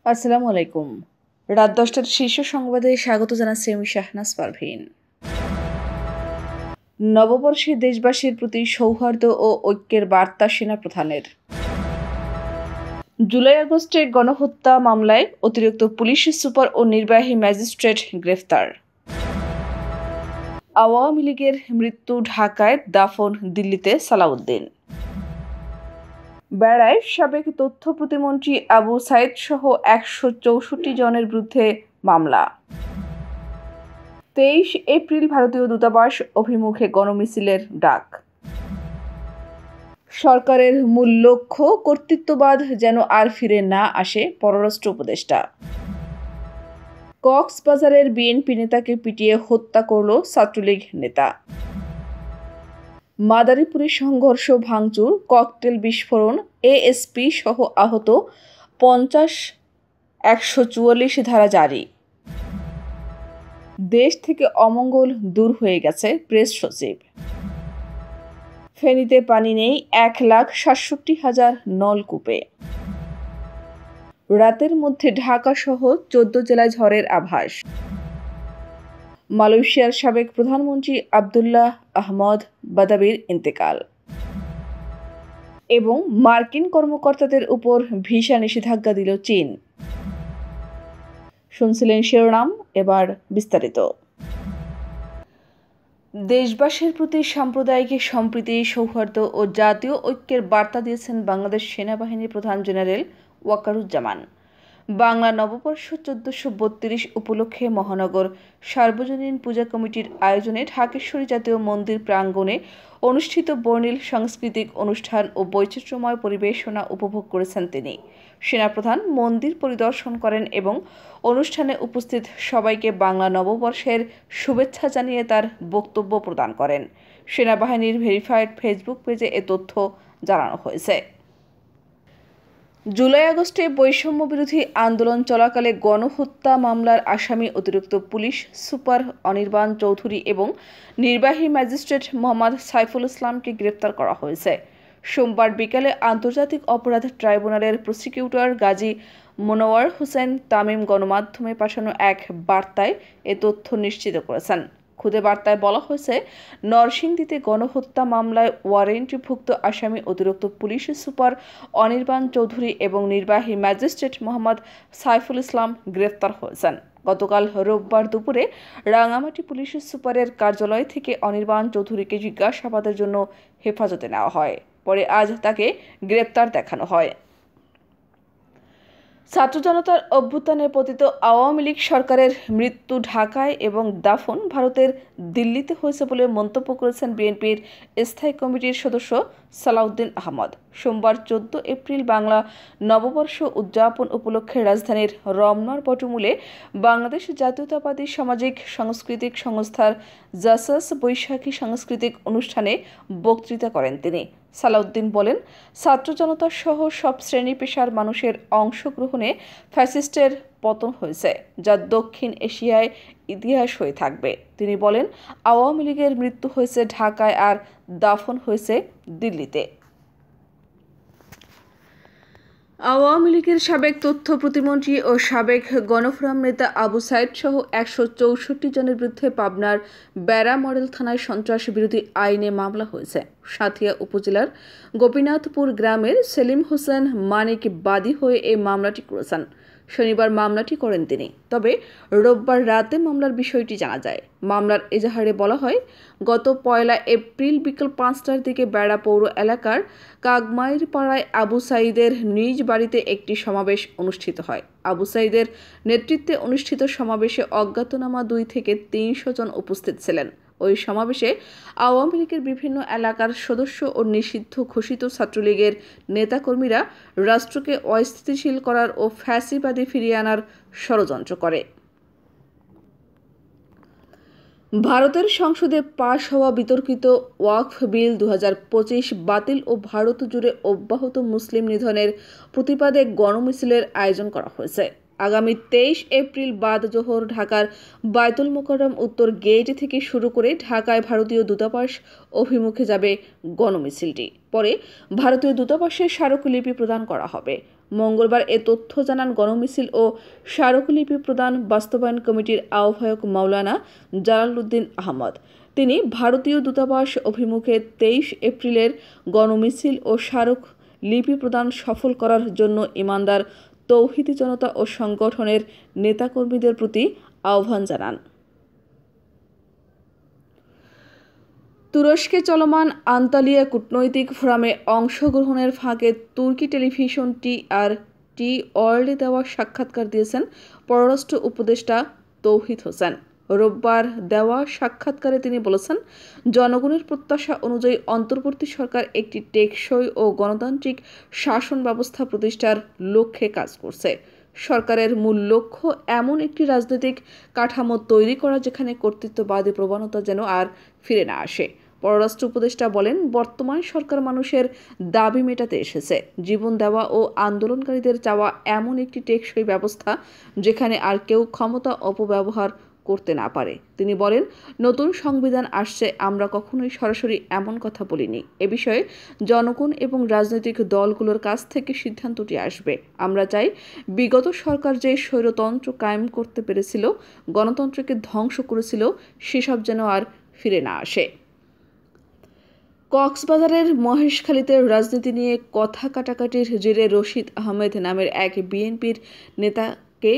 আসসালামু আলাইকুম। রাত ১০টার শীর্ষ সংবাদে স্বাগত জানাচ্ছি আমি শাহনাজ পারভীন। নববর্ষে দেশবাসীর প্রতি সৌহার্দ্য ও ঐক্যের বার্তা সেনাপ্রধানের। জুলাই-আগস্টে গণহত্যা মামলায় অতিরিক্ত পুলিশ সুপার ও নির্বাহী ম্যাজিস্ট্রেট গ্রেফতার। আওয়ামী লীগের মৃত্যু ঢাকায়, দাফন দিল্লিতে সালাউদ্দিন। বেড়ায় সাবেক তথ্য প্রতিমন্ত্রী আবু সাইদ সহ ১৬৪ জনের বিরুদ্ধে মামলা। ২৩ এপ্রিল ভারতীয় দূতাবাস অভিমুখে গণমিছিলের ডাক। সরকারের মূল লক্ষ্য কর্তৃত্ববাদ যেন আর ফিরে না আসে, পররাষ্ট্র উপদেষ্টা। কক্সবাজারের বিএনপি নেতাকে পিটিয়ে হত্যা করল ছাত্রলীগ নেতা। মাদারীপুরে সংঘর্ষ, ভাঙচুর, ককটেল বিস্ফোরণ, এএসপি সহ আহত ৫০, ১৪৪ ধারা জারি। দেশ থেকে অমঙ্গল দূর হয়ে গেছে, প্রেস সচিব। ফেনীতে পানি নেই ১,৬৭,০০০ নলকূপে। রাতের মধ্যে ঢাকা সহ ১৪ জেলায় ঝড়ের আভাস। মালয়েশিয়ার সাবেক প্রধানমন্ত্রী আবদুল্লাহ আহমদ বাদাবির ইন্তেকাল। এবং মার্কিন কর্মকর্তাদের উপর ভিসা নিষেধাজ্ঞা দিল চীন। শুনছিলেন শিরোনাম, এবার বিস্তারিত। দেশবাসীর প্রতি সাম্প্রদায়িক সম্প্রীতি, সৌহার্দ্য ও জাতীয় ঐক্যের বার্তা দিয়েছেন বাংলাদেশ সেনাবাহিনীর প্রধান জেনারেল ওয়াকারুজ্জামান। বাংলা নববর্ষ ১৪৩২ উপলক্ষে মহানগর সার্বজনীন পূজা কমিটির আয়োজনে ঢাকেশ্বরী জাতীয় মন্দির প্রাঙ্গণে অনুষ্ঠিত বর্ণিল সাংস্কৃতিক অনুষ্ঠান ও বৈচিত্র্যময় পরিবেশনা উপভোগ করেছেন তিনি। সেনাপ্রধান মন্দির পরিদর্শন করেন এবং অনুষ্ঠানে উপস্থিত সবাইকে বাংলা নববর্ষের শুভেচ্ছা জানিয়ে তার বক্তব্য প্রদান করেন। সেনাবাহিনীর ভেরিফাইড ফেসবুক পেজে এ তথ্য জানানো হয়েছে। জুলাই-আগস্টে বৈষম্য বিরোধী আন্দোলন চলাকালে গণহত্যা মামলার আসামি অতিরিক্ত পুলিশ সুপার অনির্বাণ চৌধুরী এবং নির্বাহী ম্যাজিস্ট্রেট মোহাম্মদ সাইফুল ইসলামকে গ্রেপ্তার করা হয়েছে। সোমবার বিকালে আন্তর্জাতিক অপরাধ ট্রাইব্যুনালের প্রসিকিউটর গাজী মনোয়ার হোসেন তামিম গণমাধ্যমে পাঠানো এক বার্তায় এ তথ্য নিশ্চিত করেছেন। খুদে বার্তায় বলা হয়েছে, নরসিংদীতে গণহত্যা মামলায় ওয়ারেন্টভুক্ত আসামি অতিরিক্ত পুলিশ সুপার অনির্বাণ চৌধুরী এবং নির্বাহী ম্যাজিস্ট্রেট মোহাম্মদ সাইফুল ইসলাম গ্রেফতার হয়েছেন। গতকাল রোববার দুপুরে রাঙামাটি পুলিশ সুপারের কার্যালয় থেকে অনির্বাণ চৌধুরীকে জিজ্ঞাসাবাদের জন্য হেফাজতে নেওয়া হয়। পরে আজ তাকে গ্রেপ্তার দেখানো হয়। ছাত্র জনতার অভ্যুত্থানে পতিত আওয়ামী লীগ সরকারের মৃত্যু ঢাকায় এবং দাফন ভারতের দিল্লিতে হয়েছে বলে মন্তব্য করেছেন বিএনপির স্থায়ী কমিটির সদস্য সালাউদ্দিন আহমদ। সোমবার ১৪ এপ্রিল বাংলা নববর্ষ উদযাপন উপলক্ষে রাজধানীর রমনার বটমূলে বাংলাদেশ জাতীয়তাবাদী সামাজিক সাংস্কৃতিক সংস্থার জাসাস বৈশাখী সাংস্কৃতিক অনুষ্ঠানে বক্তৃতা করেন তিনি। সালাউদ্দিন বলেন, ছাত্র জনতা সহ সব শ্রেণী পেশার মানুষের অংশগ্রহণে ফ্যাসিস্টের পতন হয়েছে, যা দক্ষিণ এশিয়ায় ইতিহাস হয়ে থাকবে। তিনি বলেন, আওয়ামী লীগের মৃত্যু হয়েছে ঢাকায় আর দাফন হয়েছে দিল্লিতে। আওয়ামী লীগের সাবেক তথ্য প্রতিমন্ত্রী ও সাবেক গণফোরাম নেতা আবু সাইদ সহ ১৬৪ জনের বিরুদ্ধে পাবনার বেড়া মডেল থানায় সন্ত্রাস বিরোধী আইনে মামলা হয়েছে। সাঁথিয়া উপজেলার গোপীনাথপুর গ্রামের সেলিম হোসেন মানিক বাদী হয়ে এই মামলাটি করেছেন। শনিবার মামলাটি করেন তিনি। তবে রোববার রাতে মামলার বিষয়টি জানা যায়। মামলার এজাহারে বলা হয়, গত ১ এপ্রিল বিকেল ৫টার দিকে বেড়া পৌর এলাকার কাগমাইর পাড়ায় আবু সাইদের নিজ বাড়িতে একটি সমাবেশ অনুষ্ঠিত হয়। আবু সাইদের নেতৃত্বে অনুষ্ঠিত সমাবেশে অজ্ঞাতনামা ২ থেকে ৩০০ জন উপস্থিত ছিলেন। ওই সমাবেশে আওয়ামী লীগের বিভিন্ন এলাকার সদস্য ও নিষিদ্ধ ঘোষিত ছাত্রলীগের নেতাকর্মীরা রাষ্ট্রকে অস্থিতিশীল করার ও ফ্যাসিবাদী ফিরিয়ে আনার ষড়যন্ত্র করে। ভারতের সংসদে পাশ হওয়া বিতর্কিত ওয়াকফ বিল ২০২৫ বাতিল ও ভারত জুড়ে অব্যাহত মুসলিম নিধনের প্রতিবাদে গণমিছিলের আয়োজন করা হয়েছে। আগামী ২৩ এপ্রিল বাদ জোহর ঢাকার বায়তুল মোকাররম উত্তর গেট থেকে শুরু করে ঢাকায় ভারতীয় দূতাবাস অভিমুখে যাবে গণমিছিলটি। পরে ভারতীয় দূতাবাসের স্মারকলিপি প্রদান করা হবে। মঙ্গলবার এ তথ্য জানান গণমিছিল ও স্মারকলিপি প্রদান বাস্তবায়ন কমিটির আহ্বায়ক মাওলানা জালালউদ্দিন আহমদ। তিনি ভারতীয় দূতাবাস অভিমুখে 23 এপ্রিলের গণমিছিল ও স্মারক লিপি প্রদান সফল করার জন্য ইমানদার তৌহিদি জনতা ও সংগঠনের নেতাকর্মীদের প্রতি আহ্বান জানান। তুরস্কে চলমান আন্তালিয়া কূটনৈতিক ফোরামে অংশগ্রহণের ফাঁকে তুর্কি টেলিভিশন টি ওয়ার্ল্ডে দেওয়া সাক্ষাৎকার দিয়েছেন পররাষ্ট্র উপদেষ্টা তৌহিদ হোসেন। রোববার দেওয়া সাক্ষাৎকারে তিনি বলেছেন, জনগণের প্রত্যাশা অনুযায়ী অন্তর্বর্তী সরকার একটি টেকসই ও গণতান্ত্রিক শাসন ব্যবস্থা প্রতিষ্ঠার লক্ষ্যে কাজ করছে। সরকারের মূল লক্ষ্য এমন একটি রাজনৈতিক কাঠামো তৈরি করা যেখানে কর্তৃত্ববাদী প্রবণতা যেন আর ফিরে না আসে। পররাষ্ট্র উপদেষ্টা বলেন, বর্তমান সরকার মানুষের দাবি মেটাতে এসেছে, জীবন দেওয়া ও আন্দোলনকারীদের চাওয়া এমন একটি টেকসই ব্যবস্থা যেখানে আর কেউ ক্ষমতা অপব্যবহার করতে না পারে। তিনি বলেন, নতুন সংবিধান আসছে, আমরা কখনোই সরাসরি এমন কথা বলিনি। এ বিষয়ে জনগণ এবং রাজনৈতিক দলগুলোর কাছ থেকে সিদ্ধান্তটি আসবে। আমরা চাই বিগত সরকার যে স্বৈরতন্ত্র কায়েম করতে পেরেছিল, গণতন্ত্রকে ধ্বংস করেছিল, সেসব যেন আর ফিরে না আসে। কক্সবাজারের মহেশখালীতে রাজনীতি নিয়ে কথা কাটাকাটির জেরে রশিদ আহমেদ নামের এক বিএনপির নেতাকে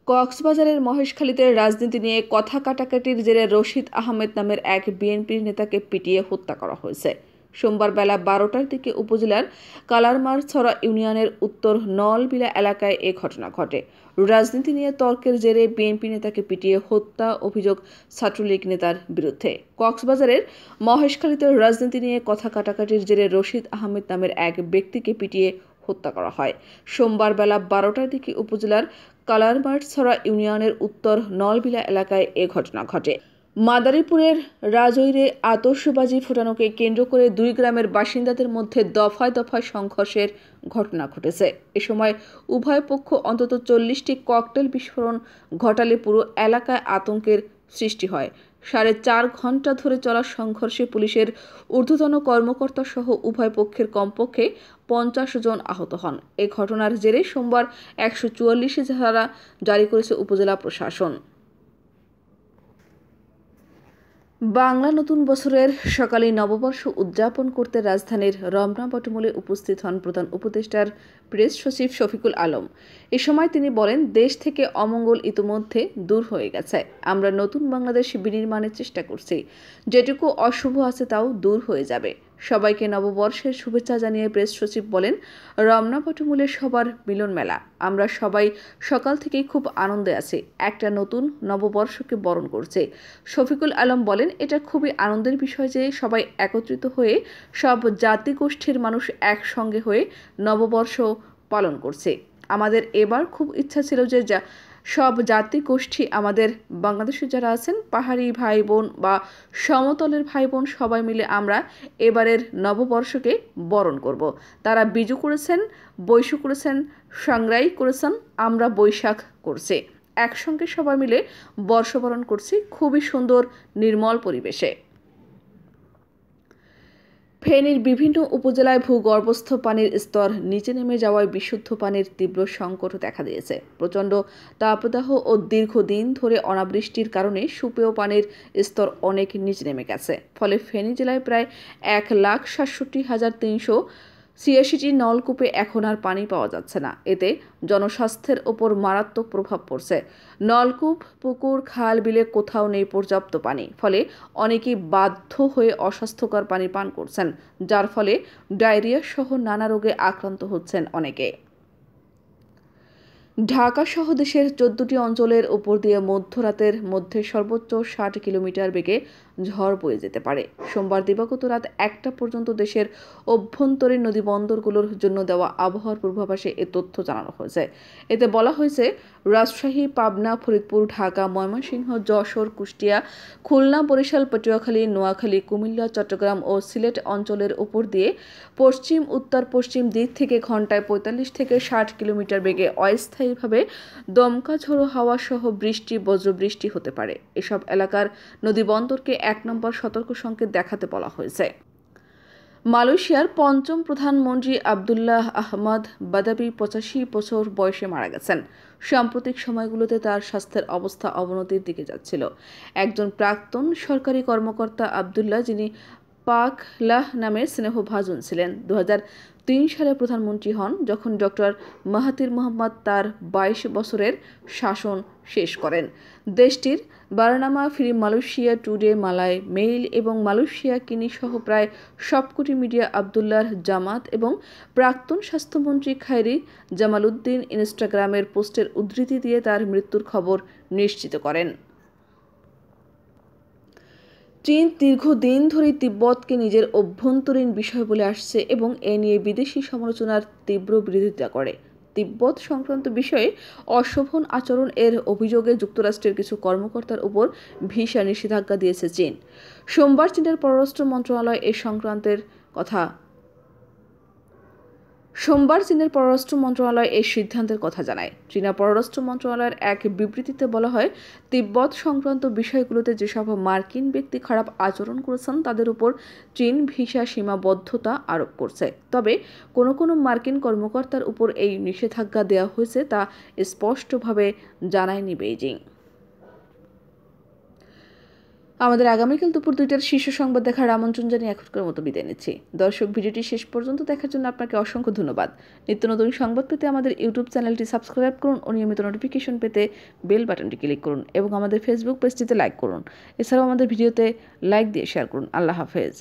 কক্সবাজারের মহেশখালীতে রাজনীতি নিয়ে কথা কাটাকাটির জেরে রশিদ আহমেদ নামের এক বিএনপির নেতাকে পিটিয়ে হত্যা করা হয়েছে। সোমবার বেলা 12টার দিকে উপজেলার কালারমারছড়া ইউনিয়নের উত্তর নলবিলা এলাকায় এ ঘটনা ঘটে। রাজনীতি নিয়ে তর্কের জেরে বিএনপি নেতাকে পিটিয়ে হত্যা অভিযোগ ছাত্রলীগ নেতার বিরুদ্ধে। কক্সবাজারের মহেশখালীতে রাজনীতি নিয়ে কথা কাটাকাটির জেরে রশিদ আহমেদ নামের এক ব্যক্তিকে পিটিয়ে হত্যা করা হয়। সোমবার বেলা 12টার দিকে উপজেলার কালারমারছড়া ইউনিয়নের উত্তর নলবিলা এলাকায় এ ঘটনা ঘটে। মাদারীপুরের রাজৈরে আতশবাজি ফোটানোকে কেন্দ্র করে 2 গ্রামের বাসিন্দাদের মধ্যে দফায় দফায় সংঘর্ষের ঘটনা ঘটেছে। এ সময় উভয় পক্ষ অন্তত 40টি ককটেল বিস্ফোরণ ঘটালে পুরো এলাকায় আতঙ্কের সৃষ্টি হয়। 4.5 ঘন্টা ধরে চলা সংঘর্ষে পুলিশের ঊর্ধ্বতন কর্মকর্তা সহ উভয় পক্ষের কমপক্ষে 50 জন আহত হন। এ ঘটনার জেরে সোমবার 144 ধারা জারি করেছে উপজেলা প্রশাসন। বাংলা নতুন বছরের সকালে নববর্ষ উদযাপন করতে রাজধানীর রমনা বটমূলে উপস্থিত হন প্রধান উপদেষ্টার প্রেস সচিব শফিকুল আলম। এ সময় তিনি বলেন, দেশ থেকে অমঙ্গল ইতিমধ্যে দূর হয়ে গেছে। আমরা নতুন বাংলাদেশ বিনির্মাণের চেষ্টা করছি। যেটুকু অশুভ আছে তাও দূর হয়ে যাবে। সবাইকে নববর্ষের শুভেচ্ছা জানিয়ে প্রেস সচিব বলেন, রমনা বটমূলে সবার মিলন মেলা। আমরা সবাই সকাল থেকেই খুব আনন্দে আছি, একটা নতুন নববর্ষকে বরণ করছে। শফিকুল আলম বলেন, এটা খুবই আনন্দের বিষয় যে সবাই একত্রিত হয়ে সব জাতিগোষ্ঠীর মানুষ একসঙ্গে হয়ে নববর্ষ পালন করছে। আমাদের এবার খুব ইচ্ছা ছিল যে সব জাতিগোষ্ঠী, আমাদের বাংলাদেশে যারা আছেন, পাহাড়ি ভাই বোন বা সমতলের ভাই বোন, সবাই মিলে আমরা এবারের নববর্ষকে বরণ করব। তারা বিজু করেছেন, বৈশু করেছেন, সংগ্রাই করেছেন, আমরা বৈশাখ করছি। একসঙ্গে সবাই মিলে বর্ষবরণ করছি খুবই সুন্দর নির্মল পরিবেশে। ফেনীর বিভিন্ন উপজেলায় ভূগর্ভস্থ পানির স্তর নিচে নেমে যাওয়ায় বিশুদ্ধ পানির তীব্র সংকট দেখা দিয়েছে। প্রচণ্ড তাপদাহ ও দীর্ঘদিন ধরে অনাবৃষ্টির কারণে সুপেয় পানির স্তর অনেক নিচে নেমে গেছে। ফলে ফেনী জেলায় প্রায় 1,67,386টি নলকূপে এখন আর পানি পাওয়া যাচ্ছে না। এতে জনস্বাস্থ্যের ওপর মারাত্মক প্রভাব পড়ছে। নলকূপ, পুকুর, খাল, বিলে কোথাও নেই পর্যাপ্ত পানি। ফলে অনেকেই বাধ্য হয়ে অস্বাস্থ্যকর পানি পান করছেন, যার ফলে ডায়রিয়া সহ নানা রোগে আক্রান্ত হচ্ছেন অনেকে। ঢাকা সহ দেশের 14টি অঞ্চলের উপর দিয়ে মধ্যরাতের মধ্যে সর্বোচ্চ 60 কিলোমিটার বেগে ঝড় বয়ে যেতে পারে। সোমবার দিবাগত রাত 1টা পর্যন্ত দেশের অভ্যন্তরীণ নদীবন্দরগুলোর জন্য দেওয়া আবহাওয়ার পূর্বাভাসে এ তথ্য জানানো হয়েছে। এতে বলা হয়েছে, রাজশাহী, পাবনা, ফরিদপুর, ঢাকা, ময়মনসিংহ, যশোর, কুষ্টিয়া, খুলনা, বরিশাল, পটুয়াখালী, নোয়াখালী, কুমিল্লা, চট্টগ্রাম ও সিলেট অঞ্চলের উপর দিয়ে পশ্চিম উত্তর পশ্চিম দিক থেকে ঘন্টায় 45 থেকে 60 কিলোমিটার বেগে অস্থায়ীভাবে দমকা ঝোড়ো হাওয়া সহ বৃষ্টি, বজ্রবৃষ্টি হতে পারে। এসব এলাকার নদীবন্দরকে 1 নম্বর সতর্ক সংকেত দেখাতে বলা হয়েছে। মালয়েশিয়ার পঞ্চম প্রধানমন্ত্রী আবদুল্লাহ আহমদ বাদাবি 85 বছর বয়সে মারা গেছেন। সাম্প্রতিক সময়গুলোতে তার স্বাস্থ্যের অবস্থা অবনতির দিকে যাচ্ছিল। একজন প্রাক্তন সরকারি কর্মকর্তা আবদুল্লাহ, যিনি পাক লাহ নামের স্নেহভাজন ছিলেন, 2003 সালে প্রধানমন্ত্রী হন, যখন ডক্টর মাহাতির মোহাম্মদ তার 22 বছরের শাসন শেষ করেন। দেশটির Bernama free, Malaysia today, Malay mail এবং মালয়েশিয়া কিনি সহ প্রায় সবকটি মিডিয়া আবদুল্লাহর জামাত এবং প্রাক্তন স্বাস্থ্যমন্ত্রী খায়রি জামালউদ্দিন ইনস্টাগ্রামের পোস্টের উদ্ধৃতি দিয়ে তার মৃত্যুর খবর নিশ্চিত করেন। চীন দীর্ঘদিন ধরেই তিব্বতকে নিজের অভ্যন্তরীণ বিষয় বলে আসছে এবং এ নিয়ে বিদেশি সমালোচনার তীব্র বিরোধিতা করে। তিব্বত সংক্রান্ত বিষয়ে অশোভন আচরণ এর অভিযোগে যুক্তরাষ্ট্রের কিছু কর্মকর্তার উপর ভিসা নিষেধাজ্ঞা দিয়েছে চীন। সোমবার চীনের পররাষ্ট্র মন্ত্রণালয় এই সিদ্ধান্তের কথা জানায়। চীনা পররাষ্ট্র মন্ত্রণালয়ের এক বিবৃতিতে বলা হয়, তিব্বত সংক্রান্ত বিষয়গুলোতে যেসব মার্কিন ব্যক্তি খারাপ আচরণ করেছেন তাদের উপর চীন ভিসা সীমাবদ্ধতা আরোপ করছে। তবে কোনো মার্কিন কর্মকর্তার উপর এই নিষেধাজ্ঞা দেওয়া হয়েছে তা স্পষ্টভাবে জানায়নি বেইজিং। আমাদের আগামীকাল দুপুর 2টার শীর্ষ সংবাদ দেখার আমন্ত্রণ জানিয়ে এখনকার মতো বিদায় নিচ্ছি। দর্শক, ভিডিওটি শেষ পর্যন্ত দেখার জন্য আপনাকে অসংখ্য ধন্যবাদ। নিত্য নতুন সংবাদ পেতে আমাদের ইউটিউব চ্যানেলটি সাবস্ক্রাইব করুন ও নিয়মিত নোটিফিকেশন পেতে বেল বাটনটি ক্লিক করুন এবং আমাদের ফেসবুক পেজটিতে লাইক করুন। এছাড়াও আমাদের ভিডিওতে লাইক দিয়ে শেয়ার করুন। আল্লাহ হাফেজ।